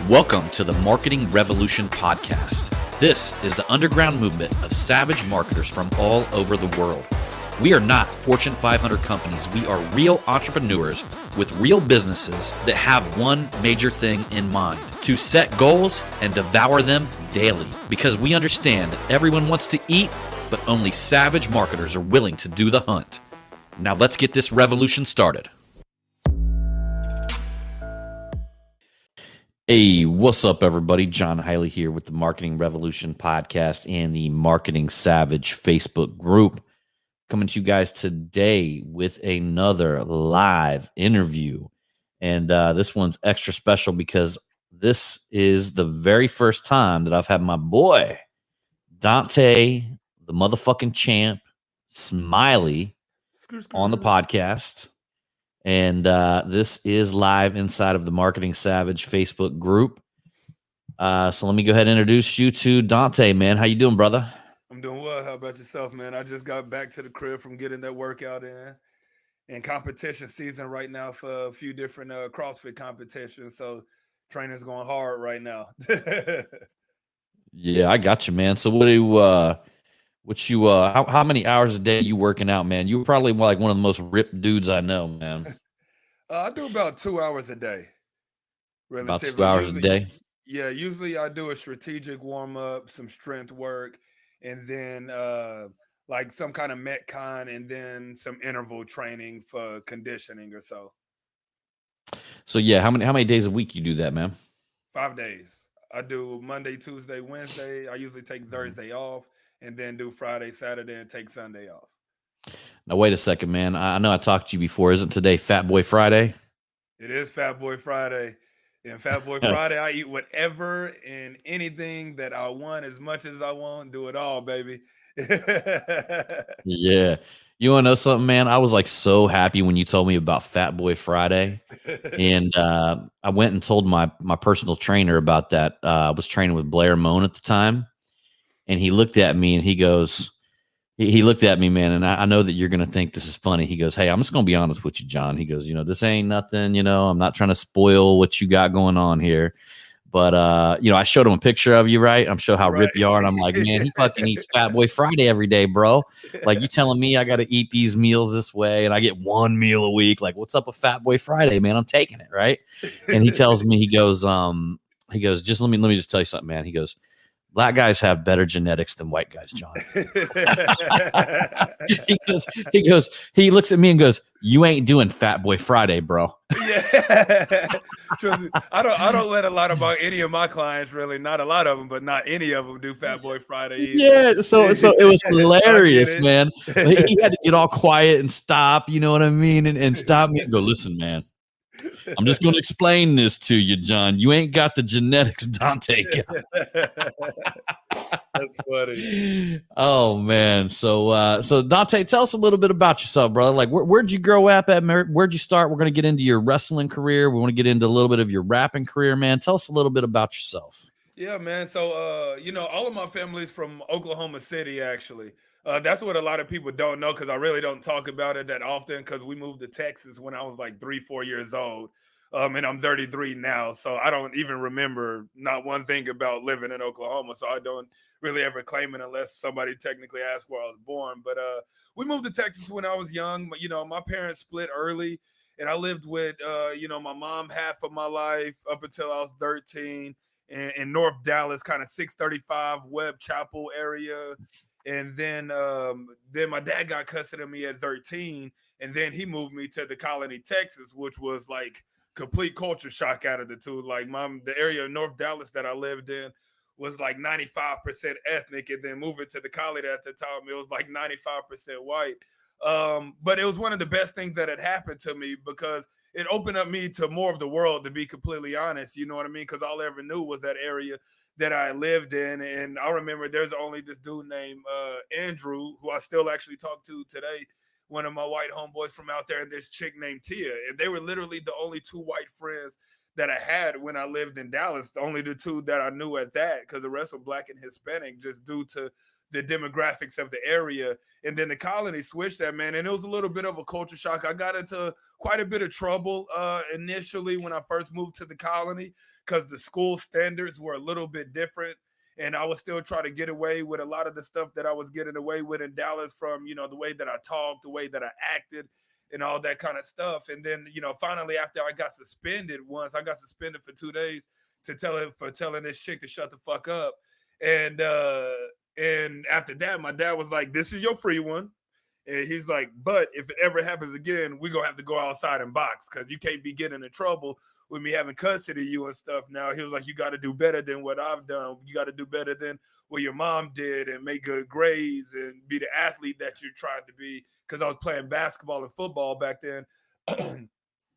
Welcome to the Marketing Revolution podcast. This is the underground movement of savage marketers from all over the world. We are not Fortune 500 companies. We are real entrepreneurs with real businesses that have one major thing in mind: to set goals and devour them daily. Because we understand everyone wants to eat, but only savage marketers are willing to do the hunt. Now let's get this revolution started. Hey, what's up, everybody? John Hiley here with the Marketing Revolution podcast and the Marketing Savage Facebook group. Coming to you guys today with another live interview. And this one's extra special because this is the very first time that I've had my boy, Dontae, the motherfucking champ, Smiley, on the podcast. And this is live inside of the Marketing Savage Facebook group. So let me go ahead and introduce you to Dontae, man. How you doing, brother? I'm doing well. How about yourself, man? I just got back to the crib from getting that workout in competition season right now for a few different CrossFit competitions. So training's going hard right now. Yeah, I got you, man. So how many hours a day you working out, man? You're probably like one of the most ripped dudes I know, man. I do about 2 hours a day. About 2 hours a day? Yeah, usually I do a strategic warm-up, some strength work, and then like some kind of Metcon, and then some interval training for conditioning or so. So yeah, how many days a week you do that, man? 5 days. I do Monday, Tuesday, Wednesday. I usually take Thursday off, and then do Friday, Saturday, and take Sunday off. Now wait a second, man. I know I talked to you before. Isn't today Fat Boy Friday? It is Fat Boy Friday. And Fat Boy Friday, I eat whatever and anything that I want, as much as I want. Do it all, baby. Yeah. You want to know something, man? I was like so happy when you told me about Fat Boy Friday. And I went and told my personal trainer about that. I was training with Blair Moan at the time. And he looked at me and he goes, he looked at me, man, and I know that you're going to think this is funny. He goes, "Hey, I'm just going to be honest with you, John." He goes, "This ain't nothing, I'm not trying to spoil what you got going on here. But, I showed him a picture of you, right? I'm showing how Right. rip you are. And I'm like, man, he fucking eats Fat Boy Friday every day, bro. Like, you telling me I got to eat these meals this way and I get one meal a week. Like, what's up with Fat Boy Friday, man? I'm taking it, right?" And he tells me, he goes, just let me just tell you something, man. He goes, "Black guys have better genetics than white guys, John." he looks at me and goes, "You ain't doing Fat Boy Friday, bro." Yeah. Trust me, I don't let a lot about any of my clients, really. Not a lot of them, but not any of them do Fat Boy Friday either. Yeah, so it was hilarious, man. He had to get all quiet and stop, you know what I mean? And stop me and go, "Listen, man, I'm just going to explain this to you, John. You ain't got the genetics Dontae got." That's funny. Oh man. So Dontae, tell us a little bit about yourself, brother. Like where'd you grow up at? Where'd you start? We're going to get into your wrestling career. We want to get into a little bit of your rapping career, man. Tell us a little bit about yourself. Yeah, man. So, all of my family's from Oklahoma City, actually. That's what a lot of people don't know, because I really don't talk about it that often, because we moved to Texas when I was like 3-4 years old. And I'm 33 now. So I don't even remember not one thing about living in Oklahoma. So I don't really ever claim it unless somebody technically asks where I was born. But we moved to Texas when I was young. My parents split early, and I lived with, my mom half of my life up until I was 13. In North Dallas, kind of 635 Webb Chapel area. And then my dad got custody of me at 13. And then he moved me to the Colony, Texas, which was like complete culture shock out of the two. Like the area of North Dallas that I lived in was like 95% ethnic. And then moving to the Colony at the time, it was like 95% white. But it was one of the best things that had happened to me, because it opened up me to more of the world, to be completely honest. You know what I mean? Because all I ever knew was that area that I lived in. And I remember there's only this dude named Andrew, who I still actually talk to today, one of my white homeboys from out there, and this chick named Tia. And they were literally the only two white friends that I had when I lived in Dallas. Only the two that I knew at that, because the rest were Black and Hispanic, just due to the demographics of the area. And then the Colony switched that, man. And it was a little bit of a culture shock. I got into quite a bit of trouble initially when I first moved to the Colony, because the school standards were a little bit different. And I was still trying to get away with a lot of the stuff that I was getting away with in Dallas from, the way that I talked, the way that I acted, and all that kind of stuff. And then, finally after I got suspended once, I got suspended for 2 days for telling this chick to shut the fuck up. And after that, my dad was like, "This is your free one." And he's like, "But if it ever happens again, we're gonna have to go outside and box because you can't be getting in trouble with me having custody of you and stuff." Now he was like, "You got to do better than what I've done. You got to do better than what your mom did and make good grades and be the athlete that you're trying to be." Because I was playing basketball and football back then.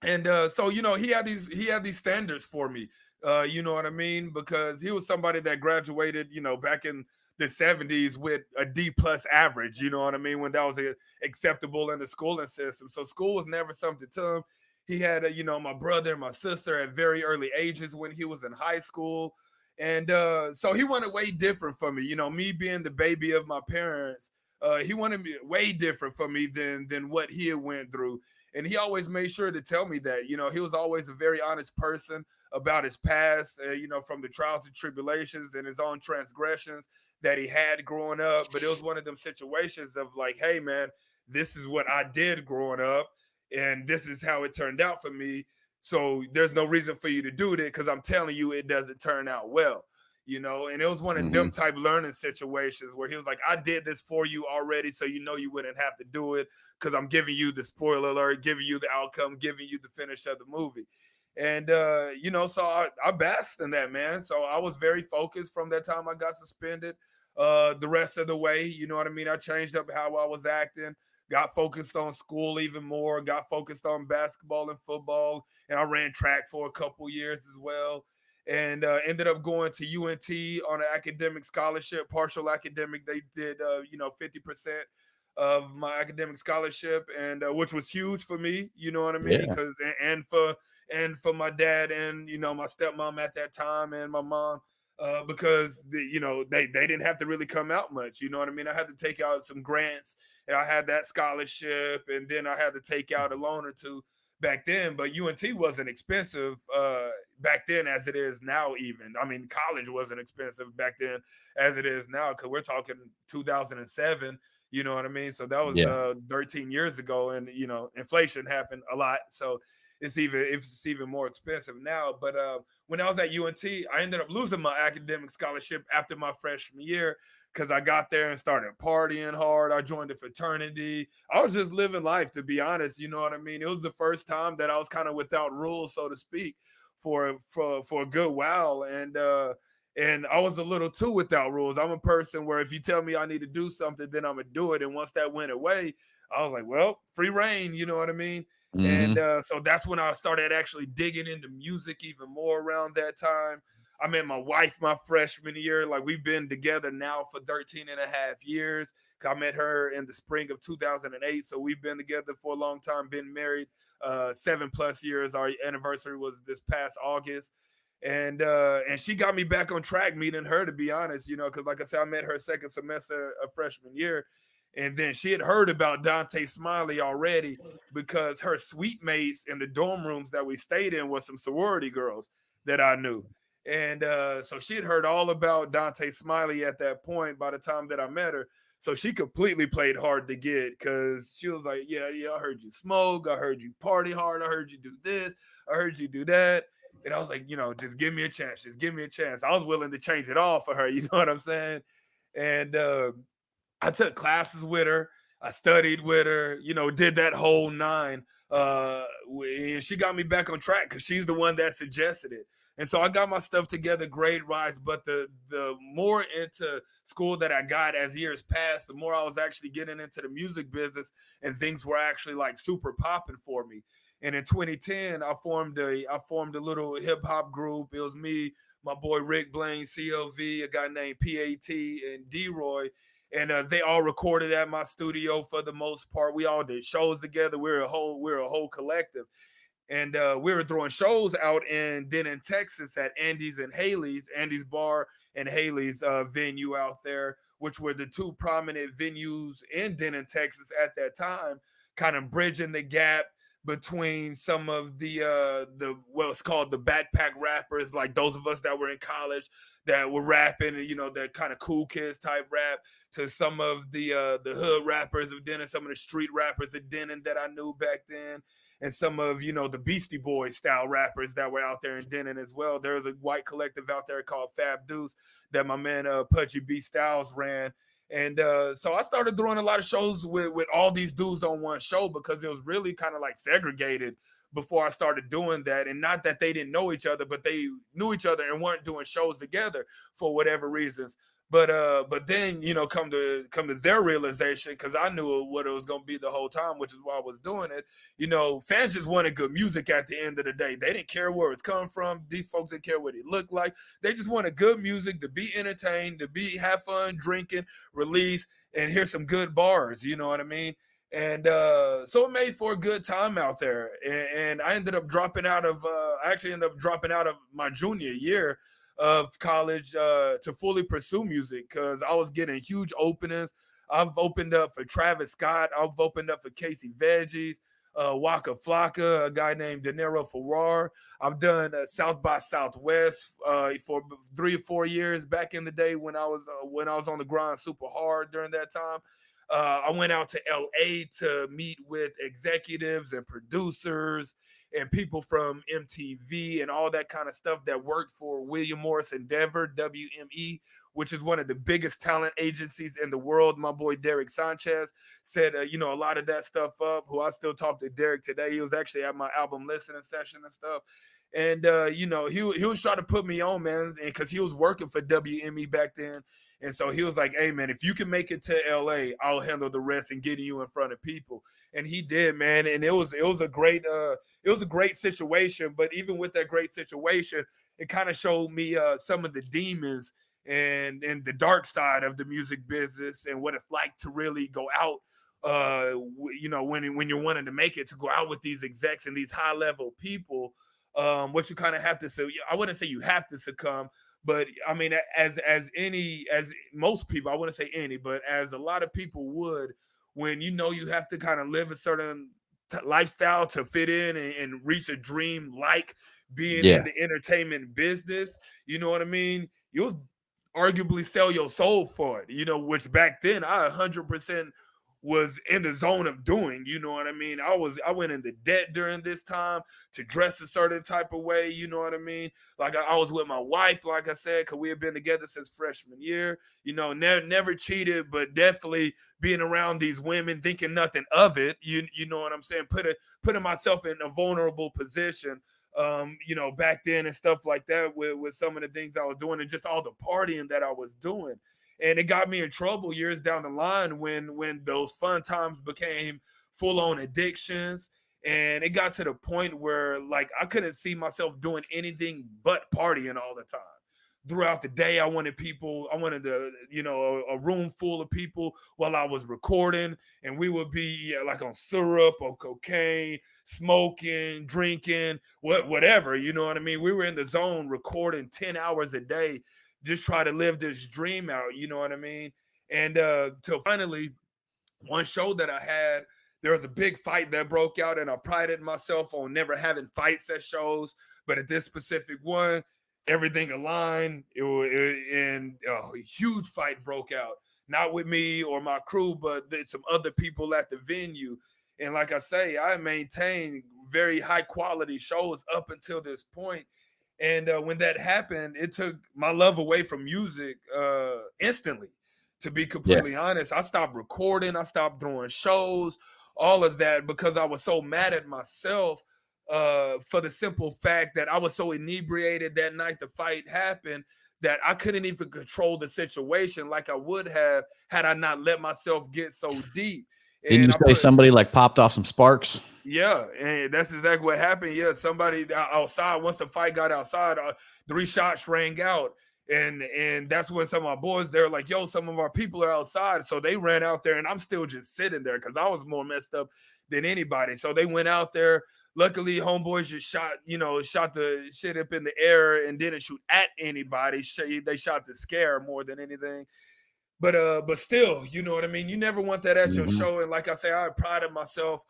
And so he had these standards for me. You know what I mean? Because he was somebody that graduated, back in the 70s with a D plus average, you know what I mean, when that was acceptable in the schooling system. So school was never something to him. He had my brother and my sister at very early ages when he was in high school. And so he wanted way different from me. Me being the baby of my parents, he wanted me way different from me than what he had went through. And he always made sure to tell me that. He was always a very honest person about his past, from the trials and tribulations and his own transgressions that he had growing up. But it was one of them situations of like, "Hey man, this is what I did growing up, and this is how it turned out for me. So there's no reason for you to do that because I'm telling you it doesn't turn out well." And it was one of them Mm-hmm. type learning situations where he was like, "I did this for you already, so you wouldn't have to do it because I'm giving you the spoiler alert, giving you the outcome, giving you the finish of the movie." And so I basked in that, man. So I was very focused from that time I got suspended. The rest of the way, you know what I mean? I changed up how I was acting, got focused on school even more, got focused on basketball and football, and I ran track for a couple years as well. And ended up going to UNT on an academic scholarship, partial academic. They did, 50% of my academic scholarship, and which was huge for me. You know what I mean? Yeah. Because and for my dad and my stepmom at that time and my mom, because they didn't have to really come out much. You know what I mean? I had to take out some grants, and I had that scholarship, and then I had to take out a loan or two back then. But UNT wasn't expensive back then as it is now. Even I mean, college wasn't expensive back then as it is now because we're talking 2007. You know what I mean? So that was Yeah. 13 years ago, and inflation happened a lot. So it's even more expensive now. But when I was at UNT, I ended up losing my academic scholarship after my freshman year because I got there and started partying hard. I joined a fraternity. I was just living life, to be honest. You know what I mean? It was the first time that I was kind of without rules, so to speak, for a good while. And I was a little too without rules. I'm a person where if you tell me I need to do something, then I'm gonna do it. And once that went away, I was like, well, free reign. You know what I mean? And Mm-hmm. so that's when I started actually digging into music even more around that time. I met my wife my freshman year. Like we've been together now for 13 and a half years. I met her in the spring of 2008. So we've been together for a long time, been married 7+ years. Our anniversary was this past August. And she got me back on track meeting her, to be honest, because like I said, I met her second semester of freshman year. And then she had heard about Dontae Smiley already because her suite mates in the dorm rooms that we stayed in were some sorority girls that I knew. And so she had heard all about Dontae Smiley at that point by the time that I met her. So she completely played hard to get because she was like, yeah, yeah, I heard you smoke. I heard you party hard. I heard you do this. I heard you do that. And I was like, just give me a chance. Just give me a chance. I was willing to change it all for her. You know what I'm saying? And I took classes with her. I studied with her, did that whole nine. And she got me back on track because she's the one that suggested it. And so I got my stuff together, grade rise. But the more into school that I got as years passed, the more I was actually getting into the music business, and things were actually like super popping for me. And in 2010, I formed a little hip hop group. It was me, my boy Rick Blaine, CLV, a guy named PAT, and D Roy, and they all recorded at my studio for the most part. We all did shows together. We're a whole collective, and we were throwing shows out in Denton, Texas, at Andy's Bar and Haley's venue out there, which were the two prominent venues in Denton, Texas at that time, kind of bridging the gap between some of the what's called the backpack rappers, like those of us that were in college that were rapping, you know, that kind of cool kids type rap, to some of the hood rappers of Denton, some of the street rappers of Denton that I knew back then, and some of, you know, the Beastie Boys style rappers that were out there in Denton as well. There was a white collective out there called Fab Deuce that my man Pudgy B Styles ran. And so I started doing a lot of shows with all these dudes on one show, because it was really kind of like segregated before I started doing that. And not that they didn't know each other, but they knew each other and weren't doing shows together for whatever reasons. But then, you know, come to their realization, because I knew what it was gonna be the whole time, which is why I was doing it. You know, fans just wanted good music at the end of the day. They didn't care where it's come from. These folks didn't care what it looked like. They just wanted good music to be entertained, to be have fun, drinking, release, and hear some good bars. You know what I mean? And so it made for a good time out there. And I ended up dropping out of. I actually ended up dropping out of my junior year of college to fully pursue music, because I was getting huge openings. I've opened up for Travis Scott. I've opened up for Casey Veggies, Waka Flocka, a guy named De Niro Ferrar. I've done South by Southwest for 3 or 4 years back in the day when I was on the grind super hard during that time. I went out to LA to meet with executives and producers and people from MTV and all that kind of stuff that worked for William Morris Endeavor, WME, which is one of the biggest talent agencies in the world. My boy Derek Sanchez set, you know, a lot of that stuff up, who I still talk to Derek today. He was actually at my album listening session and stuff. And, you know, he was trying to put me on, man, because he was working for WME back then. And so he was like, hey, man, if you can make it to LA, I'll handle the rest and getting you in front of people. And he did, man. And it was a great situation. But even with that great situation, it kind of showed me some of the demons and the dark side of the music business, and what it's like to really go out, you know, when you're wanting to make it, to go out with these execs and these high level people. What you kind of have to, so I wouldn't say you have to succumb, but I mean, as most people, I wouldn't say any, but as a lot of people would, when you know you have to kind of live a certain lifestyle to fit in and reach a dream, like being in Yeah. the entertainment business. You know what I mean? You'll arguably sell your soul for it, you know, which back then I 100% was in the zone of doing. You know what I mean? I went into debt during this time to dress a certain type of way. You know what I mean? Like I was with my wife, like I said, because we had been together since freshman year. You know, never cheated, but definitely being around these women, thinking nothing of it. You know what I'm saying? Putting myself in a vulnerable position. You know, back then and stuff like that, with some of the things I was doing and just all the partying that I was doing. And it got me in trouble years down the line when those fun times became full on addictions. And it got to the point where, like, I couldn't see myself doing anything but partying all the time. Throughout the day, I wanted you know, a room full of people while I was recording, and we would be like on syrup or cocaine, smoking, drinking, whatever, you know what I mean? We were in the zone recording 10 hours a day, just try to live this dream out, you know what I mean? And till finally, one show that I had, there was a big fight that broke out, and I prided myself on never having fights at shows. But at this specific one, everything aligned. And a huge fight broke out, not with me or my crew, but some other people at the venue. And like I say, I maintained very high quality shows up until this point. And when that happened, it took my love away from music instantly. To be Yeah. completely honest, I stopped recording, I stopped throwing shows, all of that, because I was so mad at myself, for the simple fact that I was so inebriated that night the fight happened, that I couldn't even control the situation like I would have had I not let myself get so deep. Didn't And you I say put somebody like popped off some sparks? Yeah, and that's exactly what happened. Yeah, somebody outside, once the fight got outside, 3 shots rang out. And that's when some of my boys, they're like, yo, some of our people are outside. So they ran out there, and I'm still just sitting there because I was more messed up than anybody. So they went out there. Luckily, homeboys just shot the shit up in the air and didn't shoot at anybody. They shot the scare more than anything. But still, you know what I mean? You never want that at your Mhm. show. And like I say, I prided myself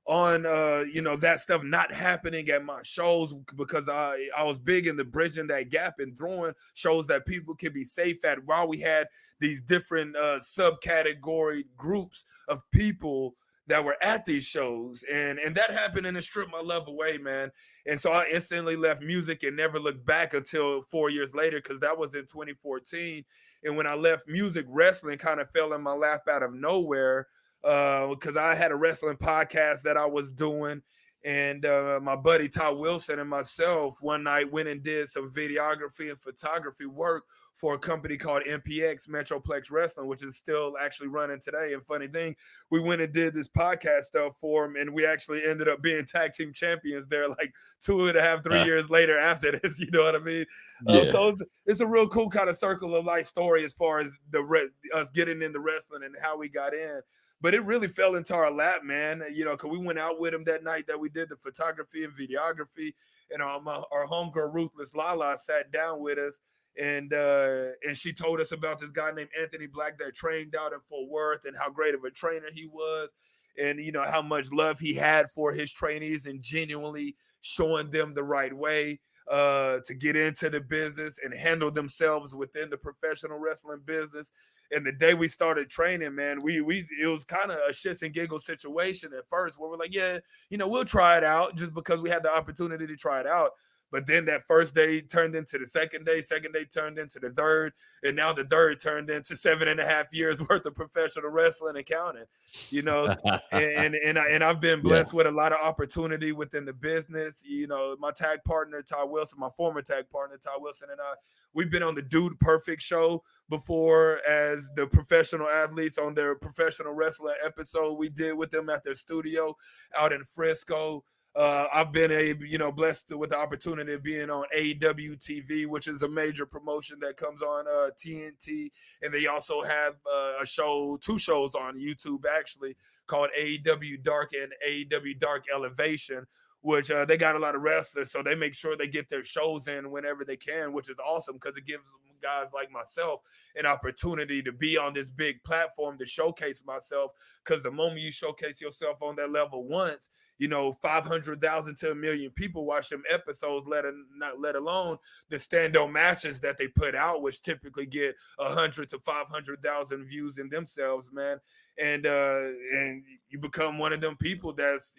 on that stuff not happening at my shows, because I was big in the bridging that gap and throwing shows that people could be safe at, while we had these different subcategory groups of people that were at these shows, and that happened, and it stripped my love away, man. And so I instantly left music and never looked back until 4 years later, because that was in 2014. And when I left music, wrestling kind of fell in my lap out of nowhere, because I had a wrestling podcast that I was doing. And my buddy Ty Wilson and myself one night went and did some videography and photography work for a company called MPX, Metroplex Wrestling, which is still actually running today. And funny thing, we went and did this podcast stuff for them, and we actually ended up being tag team champions there like 2.5, 3 years later after this. You know what I mean? Yeah. So it's a real cool kind of circle of life story as far as us getting into wrestling and how we got in. But it really fell into our lap, man. Because we went out with him that night that we did the photography and videography, and our homegirl Ruthless Lala sat down with us, and she told us about this guy named Anthony Black that trained out in Fort Worth, and how great of a trainer he was, and how much love he had for his trainees, and genuinely showing them the right way to get into the business and handle themselves within the professional wrestling business. And the day we started training, man, it was kind of a shits and giggles situation at first, where we're like, yeah, we'll try it out, just because we had the opportunity to try it out. But then that first day turned into the second day turned into the third, and now the third turned into 7.5 years worth of professional wrestling and counting. And I've been blessed with a lot of opportunity within the business. My tag partner Ty Wilson, my former tag partner Ty Wilson, and I, we've been on the Dude Perfect show before as the professional athletes on their professional wrestler episode we did with them at their studio out in Frisco. I've been blessed with the opportunity of being on AEW TV, which is a major promotion that comes on TNT, and they also have two shows on YouTube actually, called AEW Dark and AEW Dark Elevation, which they got a lot of wrestlers, so they make sure they get their shows in whenever they can, which is awesome, because it gives guys like myself an opportunity to be on this big platform to showcase myself. Because the moment you showcase yourself on that level once, 500,000 to 1 million people watch them episodes, let alone the stand-up matches that they put out, which typically get 100 to 500,000 views in themselves, man. And you become one of them people that's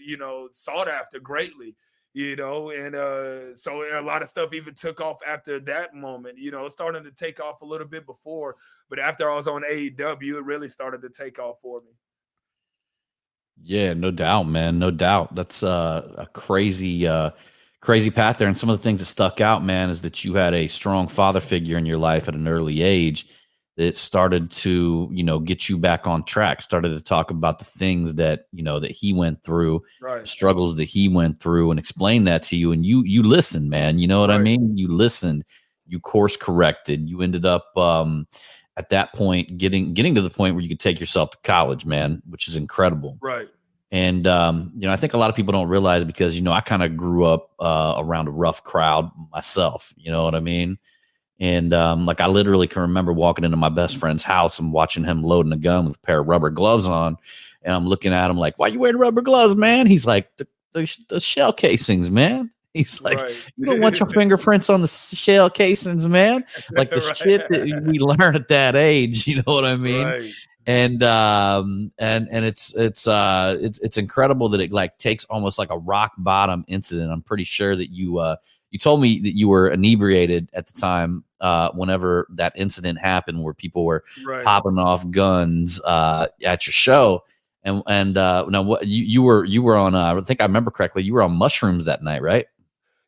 sought after greatly, and so a lot of stuff even took off after that moment. It started to take off a little bit before, but after I was on AEW, it really started to take off for me. Yeah, no doubt, man. No doubt. That's a crazy path there. And some of the things that stuck out, man, is that you had a strong father figure in your life at an early age that started to, get you back on track, started to talk about the things that, that he went through, right, the struggles that he went through, and explain that to you. And you listened, man. You know what I mean? You listened, you course corrected. You ended up at that point getting to the point where you could take yourself to college, man, which is incredible. Right. And I think a lot of people don't realize, because I kind of grew up around a rough crowd myself. You know what I mean? And I literally can remember walking into my best friend's house and watching him loading a gun with a pair of rubber gloves on, and I'm looking at him like, "Why you wearing rubber gloves, man?" He's like, "The shell casings, man." He's like, "You don't want your fingerprints on the shell casings, man." Like the shit that we learn at that age. You know what I mean? Right. And it's incredible that it takes almost like a rock bottom incident. I'm pretty sure that you told me that you were inebriated at the time whenever that incident happened, where people were popping off guns at your show. And now what you were on? I think I remember correctly. You were on mushrooms that night, right?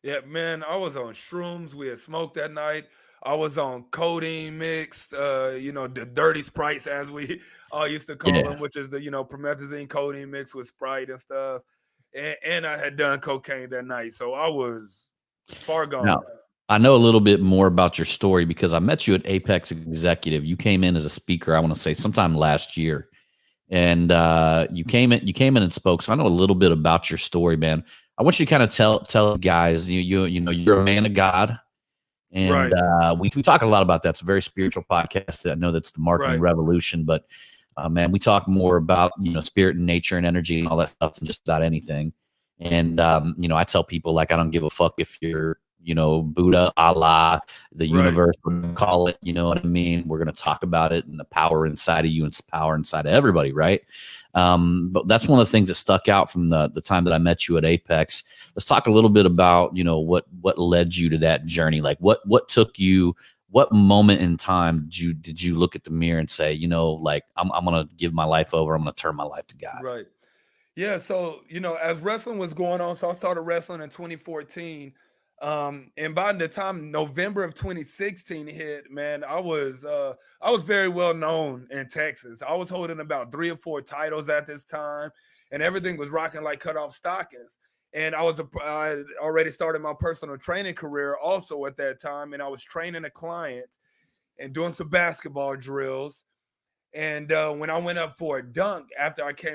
Yeah, man. I was on shrooms. We had smoked that night. I was on codeine mixed, the dirty sprites, as we all used to call them, which is the promethazine codeine mixed with Sprite and stuff. And I had done cocaine that night, so I was far gone. Now, I know a little bit more about your story because I met you at Apex Executive. You came in as a speaker, I want to say sometime last year, and you came in and spoke. So I know a little bit about your story, man. I want you to kind of tell guys, you're a man of God, and we talk a lot about that. It's a very spiritual podcast. I know that's the Marketing Revolution, but Man, we talk more about, spirit and nature and energy and all that stuff than just about anything. And, I tell people, like, I don't give a fuck if you're, Buddha, Allah, the Right. universe, call it, you know what I mean? We're going to talk about it and the power inside of you and power inside of everybody, right? But that's one of the things that stuck out from the time that I met you at Apex. Let's talk a little bit about, what led you to that journey. Like what took you, what moment in time did you look at the mirror and say, like I'm gonna give my life over, I'm gonna turn my life to God? Right. Yeah, so as wrestling was going on, so I started wrestling in 2014. And by the time November of 2016 hit, man, I was very well known in Texas. I was holding about 3 or 4 titles at this time, and everything was rocking like cut off stockings. And I had already started my personal training career also at that time, and I was training a client and doing some basketball drills. And when I went up for a dunk,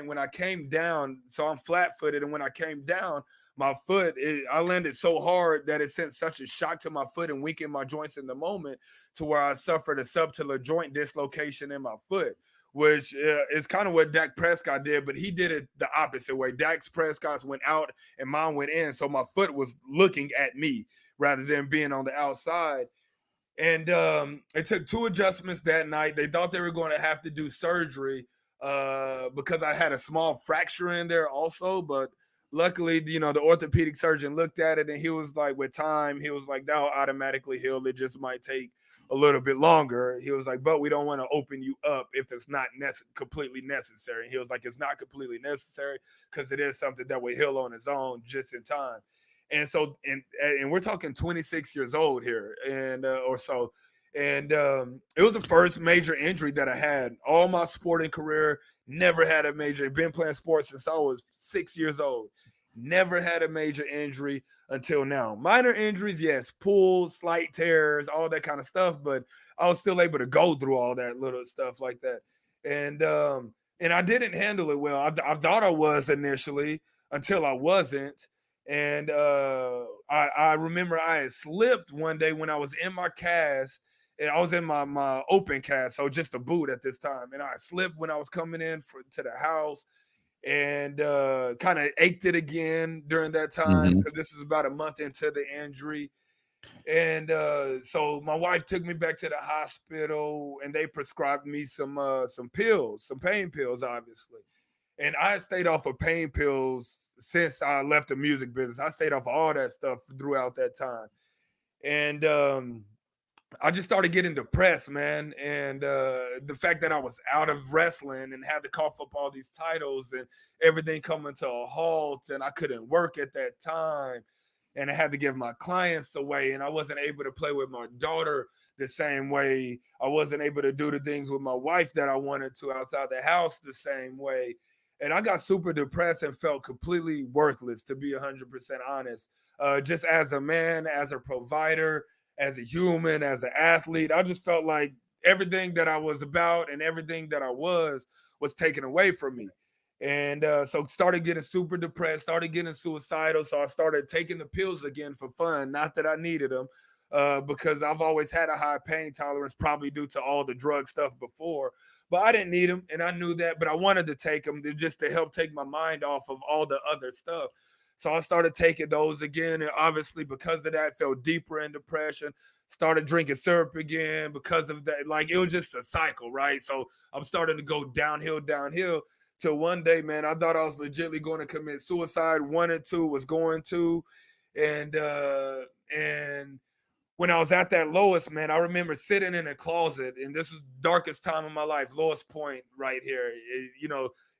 when I came down, so I'm flat footed, and when I came down, I landed so hard that it sent such a shock to my foot and weakened my joints in the moment, to where I suffered a subtalar joint dislocation in my foot, which is kind of what Dak Prescott did, but he did it the opposite way. Dak Prescott's went out and mine went in, so my foot was looking at me rather than being on the outside. And it took 2 adjustments that night. They thought they were going to have to do surgery because I had a small fracture in there also. But luckily, the orthopedic surgeon looked at it, and he was like, with time, he was like, that'll automatically heal. It just might take a little bit longer. He was like, but we don't want to open you up if it's not completely necessary. And he was like, it's not completely necessary because it is something that will heal on its own just in time. And so, and we're talking 26 years old here, and or so. And it was the first major injury that I had all my sporting career. Never had a major. Been playing sports since I was 6 years old. Never had a major injury until now. Minor injuries, yes, pulls, slight tears, all that kind of stuff. But I was still able to go through all that little stuff like that. And I didn't handle it well. I thought I was initially, until I wasn't. And I remember I had slipped one day when I was in my cast, and I was in my open cast, so just a boot at this time. And I slipped when I was coming in to the house, and kind of ached it again during that time, Mm-hmm. because this is about a month into the injury. And so my wife took me back to the hospital, and they prescribed me some pills, some pain pills, obviously. And I stayed off of pain pills since I left the music business. I stayed off of all that stuff throughout that time. And I just started getting depressed, man. And the fact that I was out of wrestling and had to cough up all these titles and everything coming to a halt, and I couldn't work at that time. And I had to give my clients away, and I wasn't able to play with my daughter the same way. I wasn't able to do the things with my wife that I wanted to outside the house the same way. And I got super depressed and felt completely worthless, to be 100% honest. Just as a man, as a provider, as a human, as an athlete, I just felt like everything that I was about and everything that I was taken away from me. And so started getting super depressed, started getting suicidal. So I started taking the pills again for fun. Not that I needed them, because I've always had a high pain tolerance, probably due to all the drug stuff before. But I didn't need them, and I knew that. But I wanted to take them just to help take my mind off of all the other stuff. So I started taking those again, and obviously because of that, fell deeper in depression. Started drinking syrup again because of that. Like, it was just a cycle, right? So I'm starting to go downhill, downhill. Till one day, man, I thought I was legitimately going to commit suicide. Wanted to, was going to, and when I was at that lowest, man, I remember sitting in a closet, and this was darkest time of my life, lowest point right here.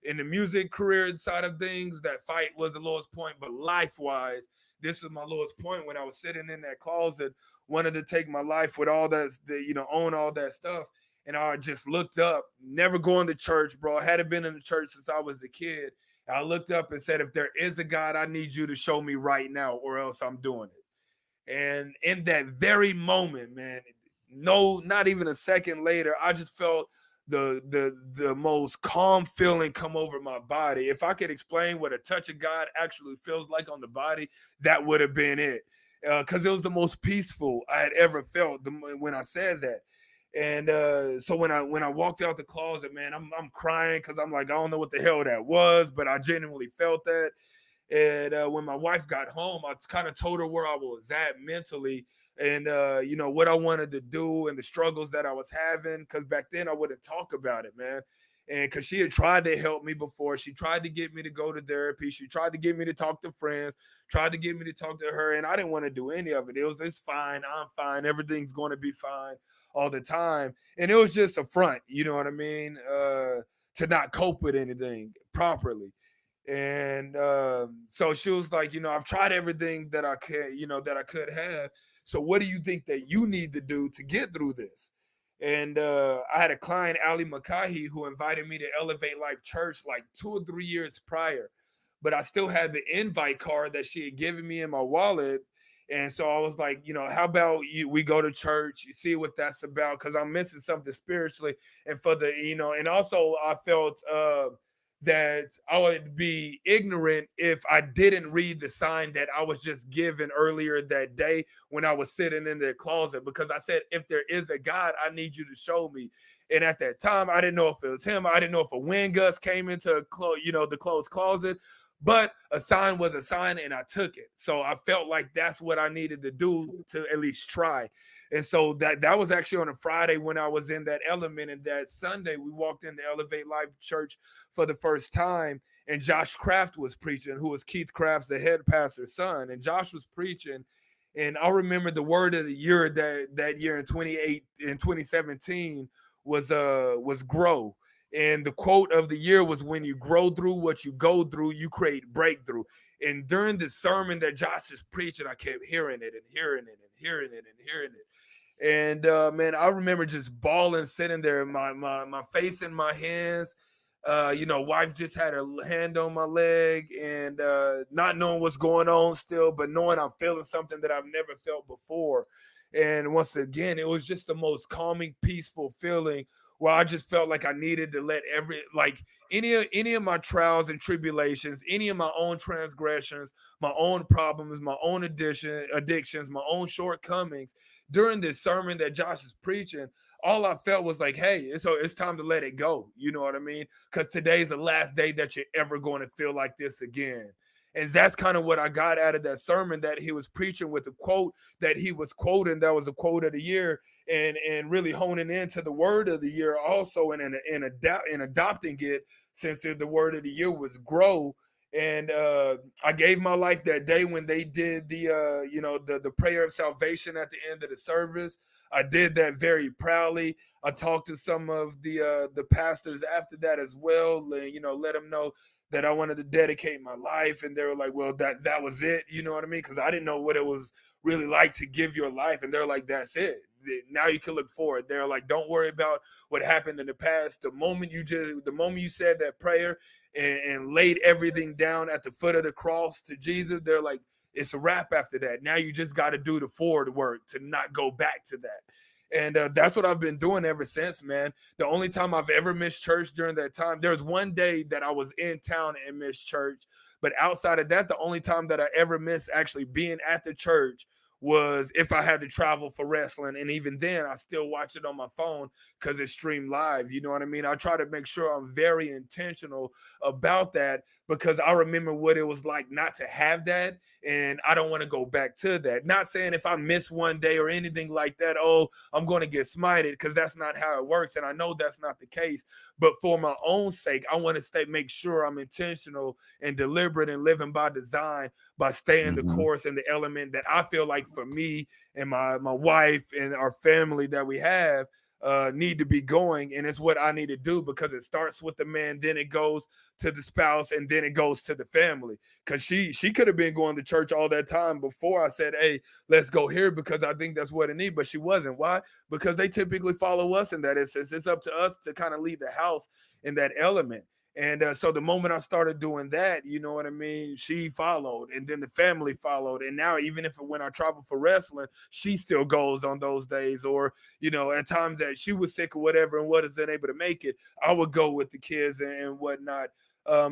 In the music career side of things, that fight was the lowest point, but life-wise, this is my lowest point when I was sitting in that closet, wanted to take my life with all that, own all that stuff. And I just looked up, never going to church, bro. I hadn't been in the church since I was a kid. And I looked up and said, if there is a God, I need you to show me right now, or else I'm doing it. And in that very moment, man, no, not even a second later, I just felt the most calm feeling come over my body. If I could explain what a touch of God actually feels like on the body, that would have been it. Because it was the most peaceful I had ever felt when I said that. And so when I walked out the closet, man, I'm crying because I'm like, I don't know what the hell that was, but I genuinely felt that. And when my wife got home, I kind of told her where I was at mentally, and what I wanted to do and the struggles that I was having. Because back then I wouldn't talk about it, man. And because she had tried to help me before, she tried to get me to go to therapy. She tried to get me to talk to friends, tried to get me to talk to her, and I didn't want to do any of it. It's fine, I'm fine, everything's going to be fine all the time, and it was just a front, you know what I mean, to not cope with anything properly. And so she was like, I've tried everything that I could, that I could have. So what do you think that you need to do to get through this? And I had a client, Ali Makahi, who invited me to Elevate Life Church like 2 or 3 years prior, but I still had the invite card that she had given me in my wallet. And so I was like, how about we go to church, you see what that's about, because I'm missing something spiritually. And for the, and also I felt that I would be ignorant if I didn't read the sign that I was just given earlier that day when I was sitting in the closet, because I said, if there is a God, I need you to show me. And at that time, I didn't know if it was him. I didn't know if a wind gust came into the closed closet, but a sign was a sign and I took it. So I felt like that's what I needed to do to at least try. And so that was actually on a Friday when I was in that element. And that Sunday we walked into Elevate Life Church for the first time. And Josh Kraft was preaching, who was Keith Kraft's the head pastor's son. And Josh was preaching. And I remember the word of the year that year in 2017 was grow. And the quote of the year was, when you grow through what you go through, you create breakthrough. And during the sermon that Josh is preaching, I kept hearing it and hearing it and hearing it and hearing it. And man, I remember just bawling, sitting there, my face in my hands. Wife just had her hand on my leg, and not knowing what's going on still, but knowing I'm feeling something that I've never felt before. And once again, it was just the most calming, peaceful feeling, where I just felt like I needed to let any of my trials and tribulations, any of my own transgressions, my own problems, my own addictions, my own shortcomings, during this sermon that Josh is preaching, all I felt was like, hey, it's time to let it go. You know what I mean? Because today's the last day that you're ever going to feel like this again. And that's kind of what I got out of that sermon that he was preaching, with the quote that he was quoting. That was a quote of the year, and really honing into the word of the year also, and adopting it, since the word of the year was grow. And I gave my life that day when they did the prayer of salvation at the end of the service. I did that very proudly. I talked to some of the pastors after that as well, and let them know that I wanted to dedicate my life. And they were like, well, that was it, you know what I mean? Because I didn't know what it was really like to give your life. And they're like, that's it, now you can look forward. They're like, don't worry about what happened in the past. The moment you said that prayer, and laid everything down at the foot of the cross to Jesus, they're like, it's a wrap after that. Now you just got to do the forward work to not go back to that. And that's what I've been doing ever since, man. The only time I've ever missed church during that time, there was one day that I was in town and missed church. But outside of that, the only time that I ever missed actually being at the church was if I had to travel for wrestling. And even then, I still watch it on my phone because it's streamed live. You know what I mean? I try to make sure I'm very intentional about that, because I remember what it was like not to have that. And I don't want to go back to that. Not saying if I miss one day or anything like that, oh, I'm going to get smited, because that's not how it works. And I know that's not the case. But for my own sake, I want to make sure I'm intentional and deliberate and living by design, by staying the course and the element that I feel like for me and my wife and our family that we have need to be going. And it's what I need to do, because it starts with the man, then it goes to the spouse, and then it goes to the family. Because she could have been going to church all that time before I said, hey, let's go here, because I think that's what it needs. But she wasn't. Why? Because they typically follow us in that instance. It's up to us to kind of lead the house in that element. And so the moment I started doing that, you know what I mean, she followed, and then the family followed. And now, even if when I travel for wrestling, she still goes on those days. Or, at times that she was sick or whatever and wasn't able to make it, I would go with the kids and whatnot.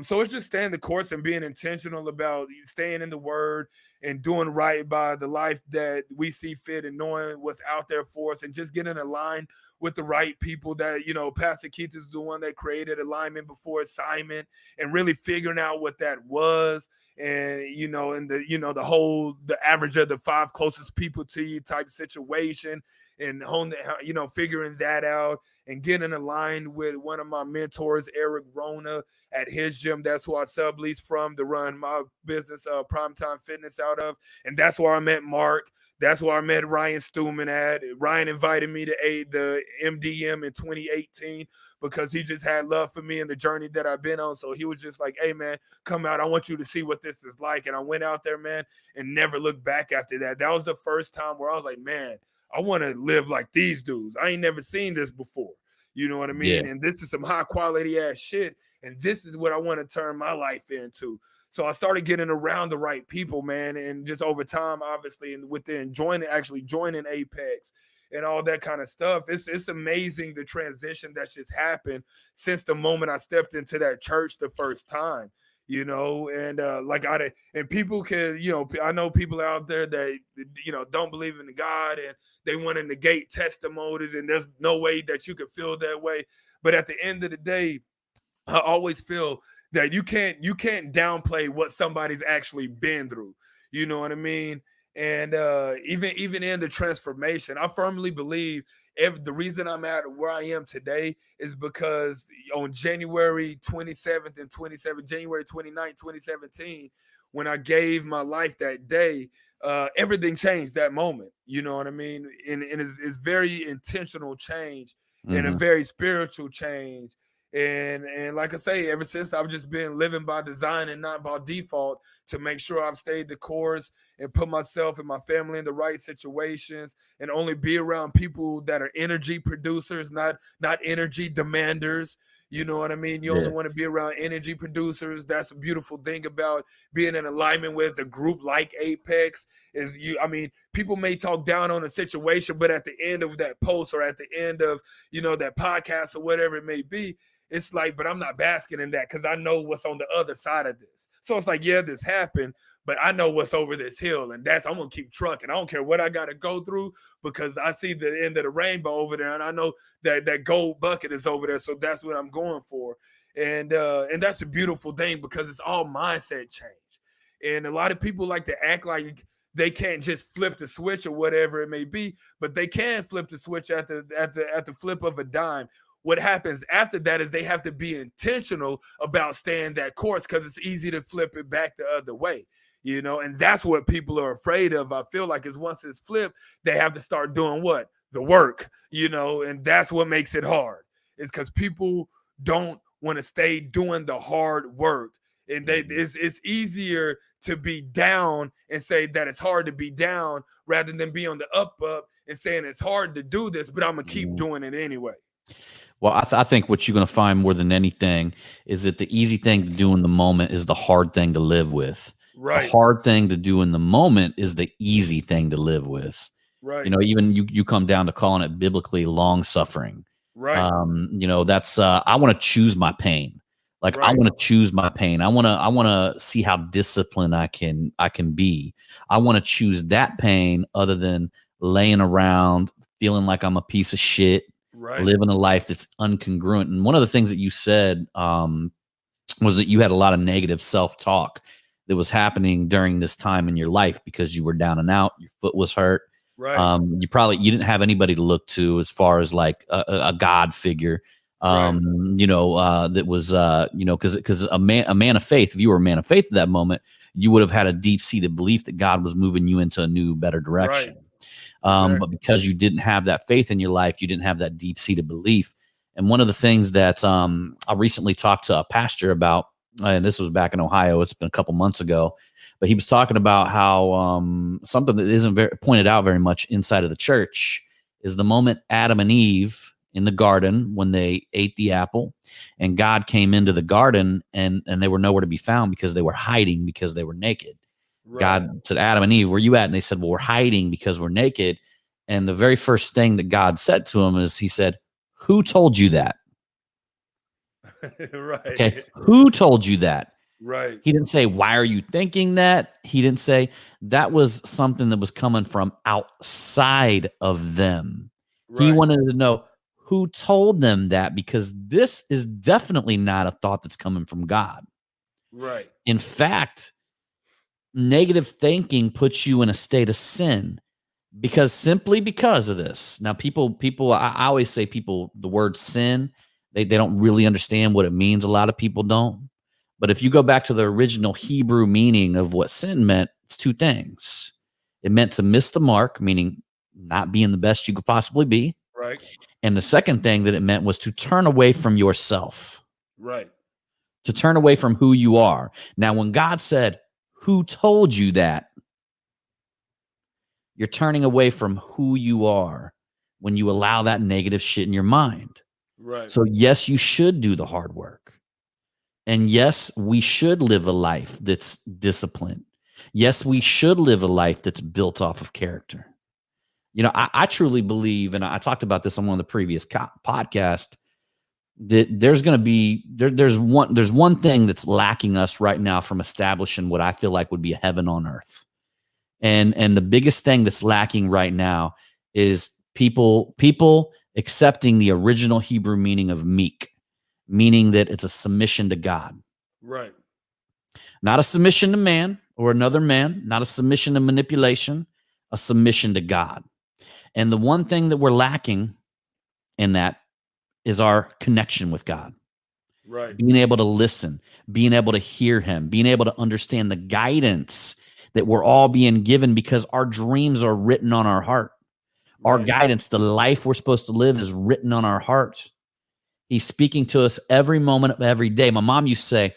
So it's just staying the course and being intentional about staying in the word and doing right by the life that we see fit and knowing what's out there for us and just getting aligned with the right people that, Pastor Keith is the one that created alignment before assignment and really figuring out what that was. And and the average of the five closest people to you type situation, and figuring that out and getting aligned with one of my mentors, Eric Rona, at his gym. That's who I sublease from to run my business, Primetime Fitness, out of. And that's where I met Mark. That's where I met Ryan Stewman at. Ryan invited me to aid the MDM in 2018 because he just had love for me and the journey that I've been on. So he was just like, hey, man, come out. I want you to see what this is like. And I went out there, man, and never looked back after that. That was the first time where I was like, man, I want to live like these dudes. I ain't never seen this before. You know what I Yeah. mean? And this is some high quality ass shit. And this is what I want to turn my life into. So I started getting around the right people, man. And just over time, obviously, and within actually joining Apex and all that kind of stuff, it's amazing the transition that just happened since the moment I stepped into that church the first time. And and people can, I know people out there that don't believe in God and they want to negate testimonies, and there's no way that you could feel that way. But at the end of the day, I always feel that you can't downplay what somebody's actually been through. You know what I mean? And even in the transformation, I firmly believe the reason I'm at where I am today is because on January 27th and 27th, January 29th, 2017, when I gave my life that day, everything changed that moment. You know what I mean? And it's very intentional change and a very spiritual change. And like I say, ever since I've just been living by design and not by default to make sure I've stayed the course and put myself and my family in the right situations and only be around people that are energy producers, not energy demanders. You know what I mean? You only Yeah. want to be around energy producers. That's a beautiful thing about being in alignment with a group like Apex is people may talk down on a situation, but at the end of that post or at the end of, that podcast or whatever it may be, it's like, but I'm not basking in that because I know what's on the other side of this. So it's like, yeah, this happened, but I know what's over this hill, and I'm gonna keep trucking. I don't care what I gotta go through because I see the end of the rainbow over there, and I know that gold bucket is over there. So that's what I'm going for. And that's a beautiful thing because it's all mindset change. And a lot of people like to act like they can't just flip the switch or whatever it may be, but they can flip the switch at the flip of a dime. What happens after that is they have to be intentional about staying that course because it's easy to flip it back the other way. And that's what people are afraid of. I feel like is once it's flipped, they have to start doing what? The work, and that's what makes it hard. Is because people don't want to stay doing the hard work. And it's easier to be down and say that it's hard to be down rather than be on the up and saying it's hard to do this, but I'm gonna keep doing it anyway. Well, I think what you're going to find more than anything is that the easy thing to do in the moment is the hard thing to live with. The Right. hard thing to do in the moment is the easy thing to live with. Right. Even you come down to calling it biblically long suffering. Right. That's I want to choose my pain. Like I Right. want to choose my pain. I want to see how disciplined I can be. I want to choose that pain other than laying around feeling like I'm a piece of shit, Right. living a life that's uncongruent. And one of the things that you said was that you had a lot of negative self-talk that was happening during this time in your life because you were down and out, your foot was hurt. Right. You didn't have anybody to look to as far as like a God figure. Right. That was because a man of faith, if you were a man of faith at that moment, you would have had a deep-seated belief that God was moving you into a new, better direction. Right. Exactly. But because you didn't have that faith in your life, you didn't have that deep-seated belief. And one of the things that I recently talked to a pastor about, and this was back in Ohio, it's been a couple months ago, but he was talking about how something that isn't pointed out very much inside of the church is the moment Adam and Eve in the garden when they ate the apple and God came into the garden and they were nowhere to be found because they were hiding because they were naked. Right. God said, Adam and Eve, where you at? And they said, well, we're hiding because we're naked. And the very first thing that God said to him is he said, who told you that? Okay. Right. Who told you that? Right. He didn't say, why are you thinking that? He didn't say that was something that was coming from outside of them. He Right. wanted to know who told them that, because this is definitely not a thought that's coming from God. Right. In fact, negative thinking puts you in a state of sin, because simply because of this. Now, people, I always say people, the word sin, they don't really understand what it means. A lot of people don't. But if you go back to the original Hebrew meaning of what sin meant, it's two things. It meant to miss the mark, meaning not being the best you could possibly be. Right. And the second thing that it meant was to turn away from yourself, Right. to turn away from who you are. Now, when God said, who told you that? You're turning away from who you are when you allow that negative shit in your mind. Right. So, yes, you should do the hard work. And yes, we should live a life that's disciplined. Yes, we should live a life that's built off of character. I truly believe, and I talked about this on one of the previous podcasts, that there's going to be there's one thing that's lacking us right now from establishing what I feel like would be a heaven on earth. And the biggest thing that's lacking right now is people accepting the original Hebrew meaning of meek, meaning that it's a submission to God. Right. Not a submission to man or another man, not a submission to manipulation, a submission to God. And the one thing that we're lacking in that is our connection with God. Right. Being able to listen, being able to hear him, being able to understand the guidance that we're all being given, because our dreams are written on our heart. Our Right. guidance, the life we're supposed to live, is written on our heart. He's speaking to us every moment of every day. My mom used to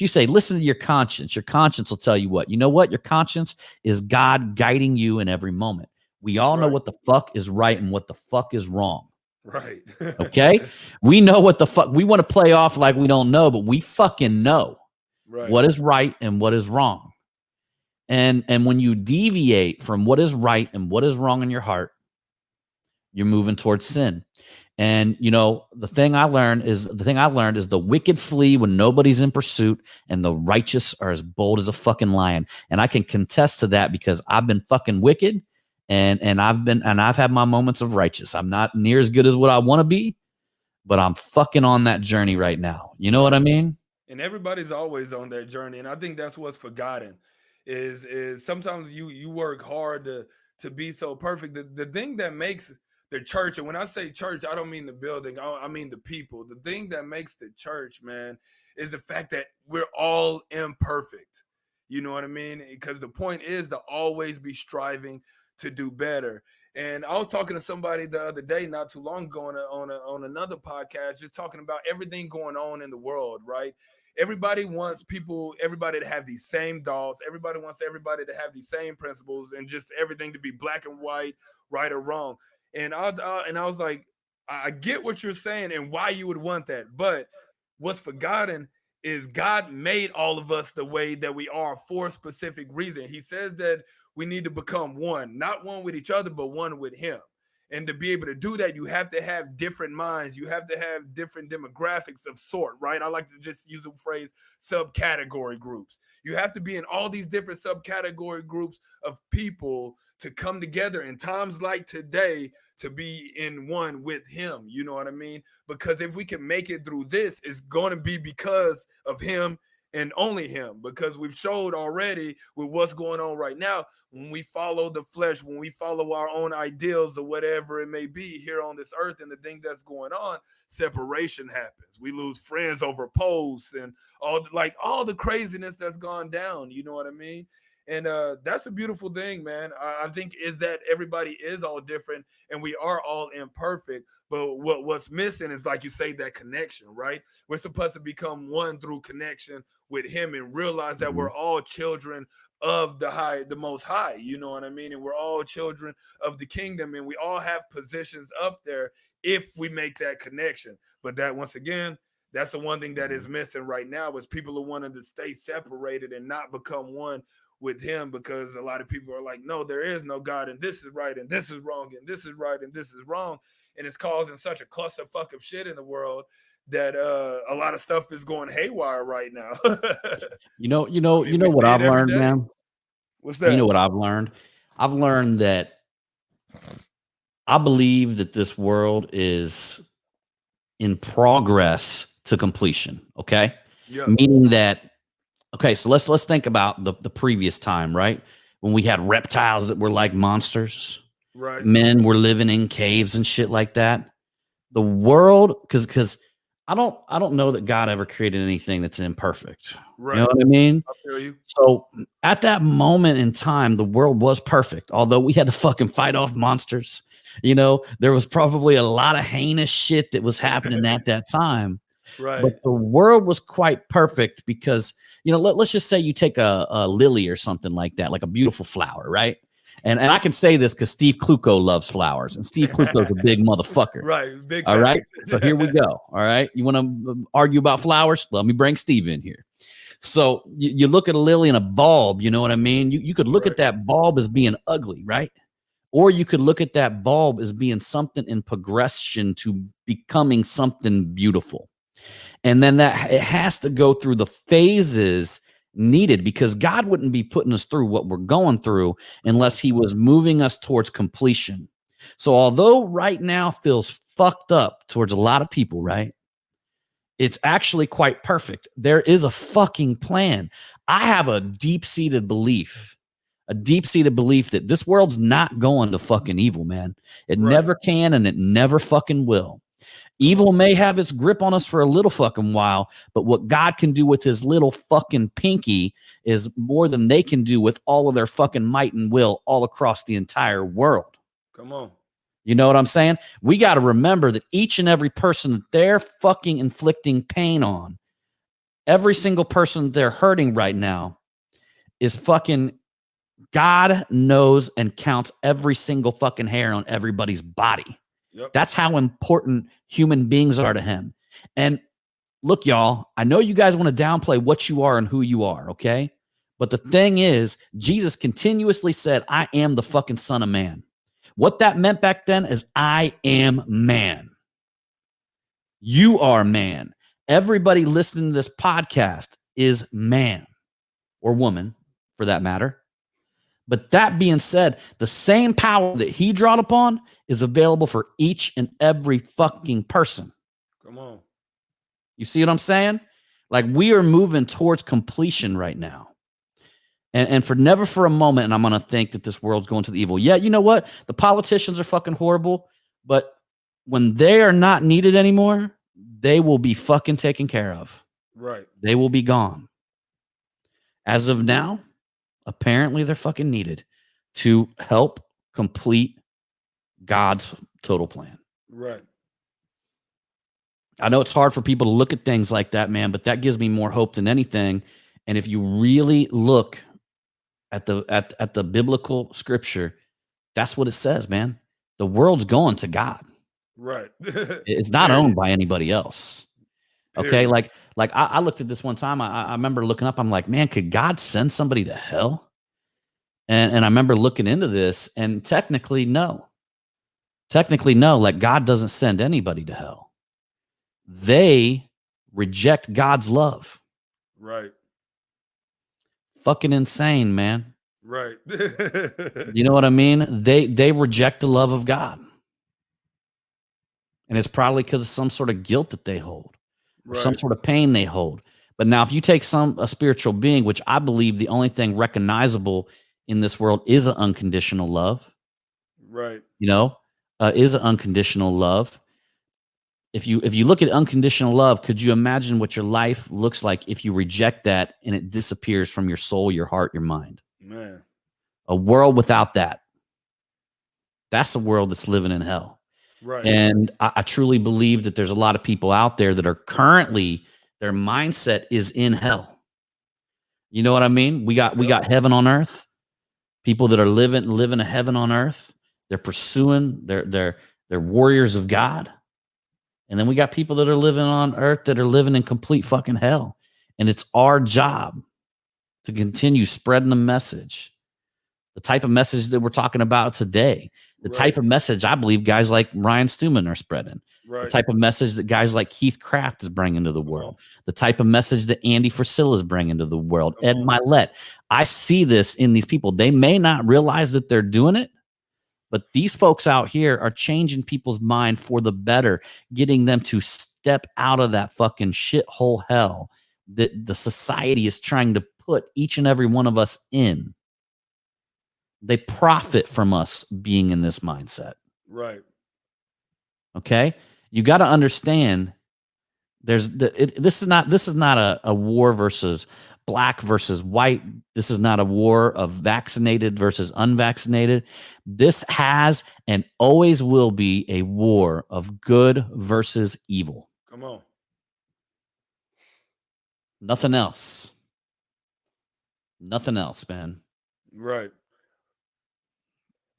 say, listen to your conscience. Your conscience will tell you what. You know what? Your conscience is God guiding you in every moment. We all know Right. what the fuck is right and what the fuck is wrong. Right. Okay? We know what the fuck. We want to play off like we don't know, but we fucking know Right. what is right and what is wrong. And when you deviate from what is right and what is wrong in your heart, you're moving towards sin. And the thing I learned is the wicked flee when nobody's in pursuit, and the righteous are as bold as a fucking lion. And I can contest to that, because I've been fucking wicked, and I've had my moments of righteous. I'm not near as good as what I want to be, but I'm fucking on that journey right now. You know what Right. I mean? And everybody's always on that journey, and I think that's what's forgotten is sometimes you work hard to be so perfect. The thing that makes the church, and when I say church, I don't mean the building, I mean the people. The thing that makes the church, man, is the fact that we're all imperfect. You know what I mean? Because the point is to always be striving to do better. And I was talking to somebody the other day, not too long ago, on another podcast, just talking about everything going on in the world, right? Everybody wants everybody to have these same thoughts. Everybody wants everybody to have these same principles, and just everything to be black and white, right or wrong. And I was like, I get what you're saying and why you would want that, but what's forgotten is God made all of us the way that we are for a specific reason. He says that we need to become one, not one with each other, but one with Him. And to be able to do that, you have to have different minds. You have to have different demographics of sort, right? I like to just use the phrase subcategory groups. You have to be in all these different subcategory groups of people to come together in times like today to be in one with Him. You know what I mean? Because if we can make it through this, it's going to be because of Him and only Him. Because we've showed already with what's going on right now, when we follow the flesh, when we follow our own ideals or whatever it may be here on this earth, and the thing that's going on, separation happens. We lose friends over posts and all the craziness that's gone down. You know what I mean? And that's a beautiful thing, man. I think is that everybody is all different and we are all imperfect. But what's missing is, like you say, that connection, right? We're supposed to become one through connection with Him and realize that Mhm. we're all children of the most high. You know what I mean? And we're all children of the kingdom, and we all have positions up there if we make that connection. But that, once again, that's the one thing that is Mhm. missing right now is people are wanting to stay separated and not become one with Him, because a lot of people are like, no, there is no God, and this is right and this is wrong and this is right and this is wrong, and it's causing such a clusterfuck of shit in the world that a lot of stuff is going haywire right now. You know, I mean, we what see I've it every learned, day. man. What's You know that? what I've learned? I've learned that I believe that this world is in progress to completion. Okay. Yep. Meaning that, okay, so let's think about the previous time, right? When we had reptiles that were like monsters, Right. men were living in caves and shit like that. The world, because I don't know that God ever created anything that's imperfect. You know Right. what I mean? I feel you. So at that moment in time, the world was perfect. Although we had to fucking fight off monsters, there was probably a lot of heinous shit that was happening at that time. But Right. the world was quite perfect because, let's just say you take a lily or something like that, like a beautiful flower, right? And I can say this because Steve Kluko loves flowers, and Steve Kluko's a big motherfucker. Right. Big All right. facts. So here we go. All right. You want to argue about flowers? Let me bring Steve in here. So you look at a lily and a bulb, you know what I mean? You could look Right. at that bulb as being ugly, right? Or you could look at that bulb as being something in progression to becoming something beautiful. And then that it has to go through the phases needed because God wouldn't be putting us through what we're going through unless he was moving us towards completion. So although right now feels fucked up towards a lot of people, right? It's actually quite perfect. There is a fucking plan. I have a deep-seated belief that this world's not going to fucking evil, man. It Right. never can and it never fucking will. Come Evil on. may have its grip on us for a little fucking while, but what God can do with his little fucking pinky is more than they can do with all of their fucking might and will all across the entire world. Come on. You know what I'm saying? We got to remember that each and every person that they're fucking inflicting pain on, every single person they're hurting right now is fucking God knows and counts every single fucking hair on everybody's body. Yep. That's how important human beings are to him. And look, y'all, I know you guys want to downplay what you are and who you are, okay? But the thing is, Jesus continuously said, I am the fucking Son of Man. What that meant back then is I am man. You are man. Everybody listening to this podcast is man or woman for that matter. But that being said, the same power that he drawed upon is available for each and every fucking person. Come on. You see what I'm saying? Like we are moving towards completion right now. And for never for a moment, and I'm going to think that this world's going to the evil. Yeah, you know what? The politicians are fucking horrible, but when they are not needed anymore, they will be fucking taken care of. Right. They will be gone. As of now, apparently they're fucking needed to help complete God's total plan. Right. I know it's hard for people to look at things like that, man, but that gives me more hope than anything. And if you really look at the biblical scripture, that's what it says, man. The world's going to God. Right. It's not owned by anybody else. Okay, Period. like I looked at this one time. I remember looking up. I'm like, man, could God send somebody to hell? And I remember looking into this, and technically, no. Technically, no. Like God doesn't send anybody to hell. They reject God's love. Right. Fucking insane, man. Right. You know what I mean? They reject the love of God. And it's probably because of some sort of guilt that they hold or some Right. sort of pain they hold. But now if you take a spiritual being, which I believe the only thing recognizable in this world is an unconditional love, Right. is an unconditional love. If you look at unconditional love, could you imagine what your life looks like if you reject that and it disappears from your soul, your heart, your mind? Man. A world without that. That's a world that's living in hell. Right. And I truly believe that there's a lot of people out there that are currently, their mindset is in hell. You know what I mean? We got heaven on earth. People that are living a heaven on earth. They're pursuing, they're warriors of God. And then we got people that are living on earth that are living in complete fucking hell. And it's our job to continue spreading the message, the type of message that we're talking about today. The Right. type of message I believe guys like Ryan Stewman are spreading. The Right. type of message that guys like Keith Craft is bringing to the Come on. world. The type of message that Andy Frisella is bringing to the world. Come Ed on. Milet. I see this in these people. They may not realize that they're doing it, but these folks out here are changing people's mind for the better, getting them to step out of that fucking shithole hell that the society is trying to put each and every one of us in. They profit from us being in this mindset. Right. Okay? You got to understand this is not a war versus black versus white. This is not a war of vaccinated versus unvaccinated. This has and always will be a war of good versus evil. Come on. Nothing else. Nothing else, man. Right.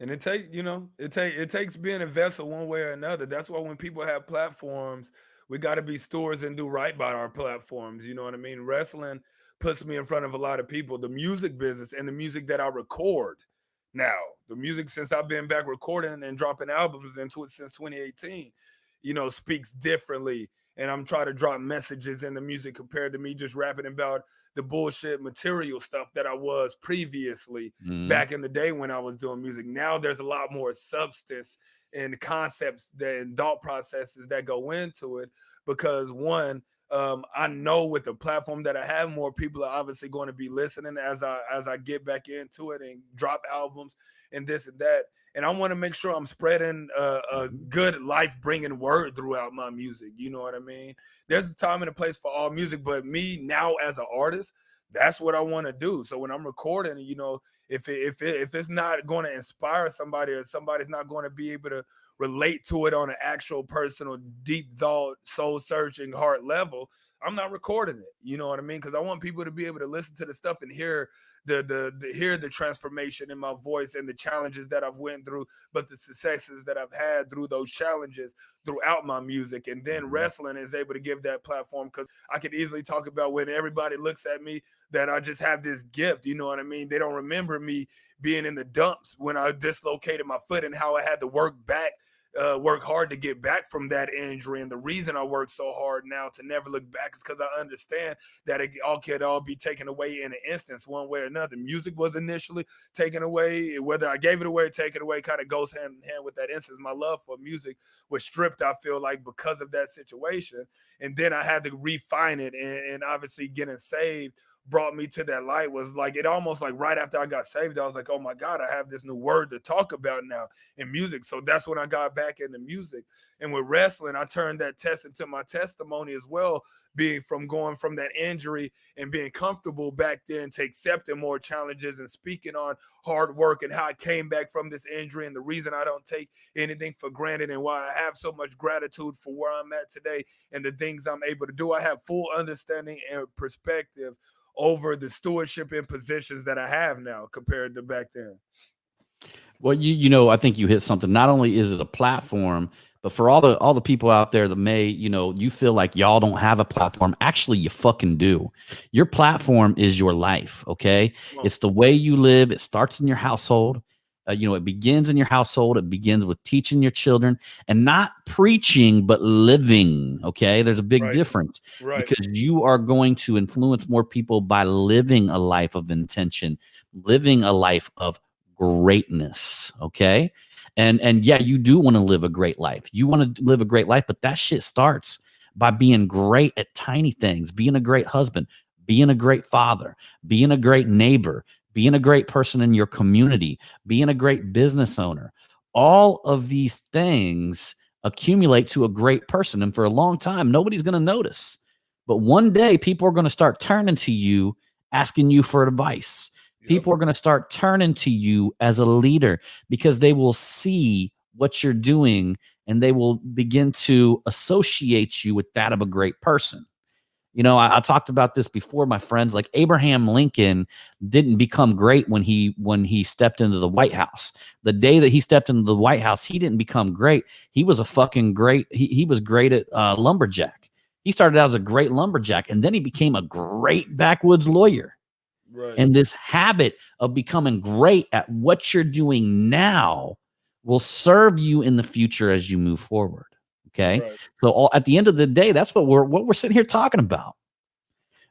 And it takes being a vessel one way or another. That's why when people have platforms, we got to be stewards and do right by our platforms. You know what I mean? Wrestling puts me in front of a lot of people. The music business and the music that I record now, the music since I've been back recording and dropping albums into it since 2018, speaks differently. And I'm trying to drop messages in the music compared to me just rapping about the bullshit material stuff that I was previously back in the day when I was doing music. Now there's a lot more substance and concepts and thought processes that go into it because one, I know with the platform that I have, more people are obviously going to be listening as I get back into it and drop albums and this and that. And I want to make sure I'm spreading a good life-bringing word throughout my music. You know what I mean? There's a time and a place for all music, but me now as an artist, that's what I want to do. So when I'm recording, if it's not going to inspire somebody or somebody's not going to be able to relate to it on an actual personal, deep thought, soul-searching, heart level, I'm not recording it. You know what I mean? Because I want people to be able to listen to the stuff and hear the transformation in my voice and the challenges that I've went through, but the successes that I've had through those challenges throughout my music. And then wrestling is able to give that platform because I could easily talk about when everybody looks at me that I just have this gift. You know what I mean? They don't remember me being in the dumps when I dislocated my foot and how I had to work hard to get back from that injury. And the reason I work so hard now to never look back is because I understand that it all could all be taken away in an instance, one way or another. Music was initially taken away. Whether I gave it away or take it away kind of goes hand in hand with that instance. My love for music was stripped, I feel like, because of that situation. And then I had to refine it. And obviously getting saved brought me to that light. Was like, it almost like right after I got saved, I was like, oh my God, I have this new word to talk about now in music. So that's when I got back into music. And with wrestling, I turned that test into my testimony as well, being from going from that injury and being comfortable back then to accepting more challenges and speaking on hard work and how I came back from this injury and the reason I don't take anything for granted and why I have so much gratitude for where I'm at today and the things I'm able to do. I have full understanding and perspective over the stewardship and positions that I have now compared to back then. Well, I think you hit something. Not only is it a platform, but for all the people out there that may, you feel like y'all don't have a platform. Actually, you fucking do. Your platform is your life, okay? It's the way you live. It starts in your household. It begins in your household. It begins with teaching your children and not preaching, but living, okay? There's a big difference because you are going to influence more people by living a life of intention, living a life of greatness, okay? And yeah, you do want to live a great life. You want to live a great life, but that shit starts by being great at tiny things, being a great husband, being a great father, being a great neighbor, being a great person in your community, being a great business owner. All of these things accumulate to a great person. And for a long time, nobody's going to notice. But one day, people are going to start turning to you, asking you for advice. People are going to start turning to you as a leader because they will see what you're doing and they will begin to associate you with that of a great person. I talked about this before, my friends. Like Abraham Lincoln didn't become great when he stepped into the White House. The day that he stepped into the White House, he didn't become great. He was a fucking great. He was great at lumberjack. He started out as a great lumberjack, and then he became a great backwoods lawyer. Right. And this habit of becoming great at what you're doing now will serve you in the future as you move forward. Okay. Right. So at the end of the day, that's what we're sitting here talking about.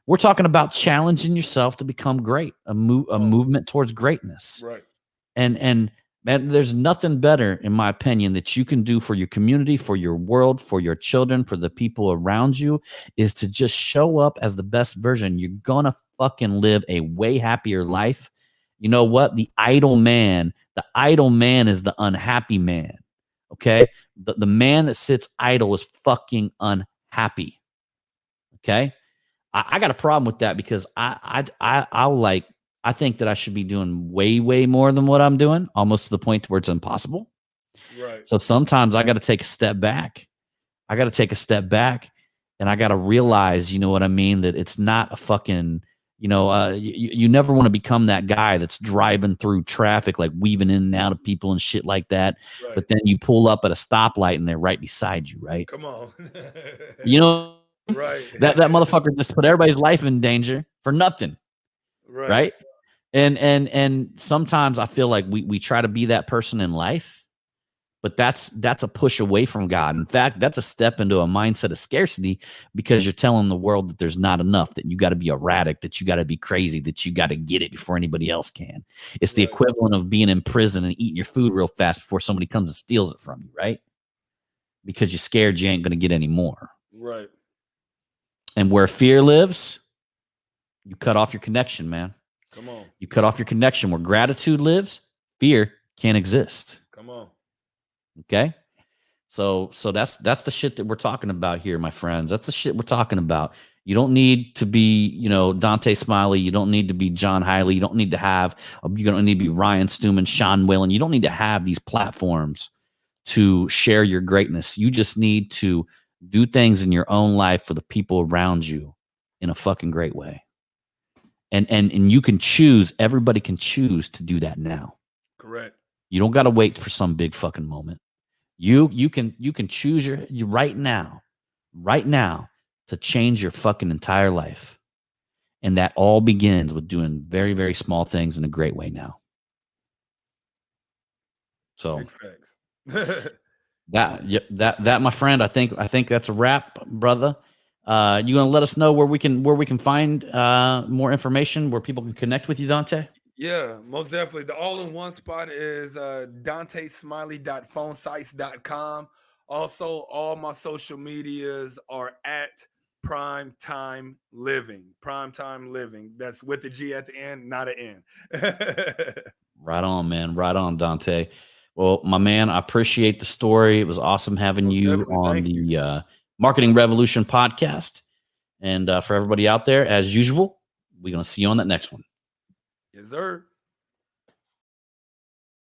We're talking about challenging yourself to become great, a movement towards greatness. Right. And man, there's nothing better, in my opinion, that you can do for your community, for your world, for your children, for the people around you, is to just show up as the best version. You're gonna fucking live a way happier life. You know what? The idle man is the unhappy man. Okay. The man that sits idle is fucking unhappy. Okay. I got a problem with that because I think that I should be doing way more than what I'm doing, almost to the point where it's impossible. Right. So sometimes I got to take a step back. I got to take a step back, and I got to realize, you know what I mean, that it's not a fucking, you never want to become that guy that's driving through traffic, like weaving in and out of people and shit like that. Right. But then you pull up at a stoplight and they're right beside you, right? Come on. You know, right. that motherfucker just put everybody's life in danger for nothing. Right. And sometimes I feel like we try to be that person in life, but that's a push away from God. In fact, that's a step into a mindset of scarcity, because you're telling the world that there's not enough, that you got to be erratic, that you got to be crazy, that you got to get it before anybody else can. It's the equivalent of being in prison and eating your food real fast before somebody comes and steals it from you, right? Because you're scared you ain't going to get any more. Right. And where fear lives, you cut off your connection, man. Come on. You cut off your connection. Where gratitude lives, fear can't exist. Come on. Okay? So that's the shit that we're talking about here, my friends. That's the shit we're talking about. You don't need to be, Dontae Smiley. You don't need to be John Hiley. You don't need to be Ryan Stewman, Sean Whalen. You don't need to have these platforms to share your greatness. You just need to do things in your own life for the people around you in a fucking great way. And you can choose, everybody can choose to do that now. Correct. You don't got to wait for some big fucking moment. You can choose you right now to change your fucking entire life. And that all begins with doing very, very small things in a great way now. So that my friend, I think that's a wrap, brother. You gonna let us know where we can find more information, where people can connect with you, Dontae? Yeah, most definitely. The all-in-one spot is DontaeSmiley.phonesites.com. Also, all my social medias are at Primetime Living. Primetime Living. That's with the G at the end, not an N. Right on, man. Right on, Dontae. Well, my man, I appreciate the story. It was awesome having you on the Marketing Revolution podcast. And for everybody out there, as usual, we're going to see you on that next one. Yes, sir.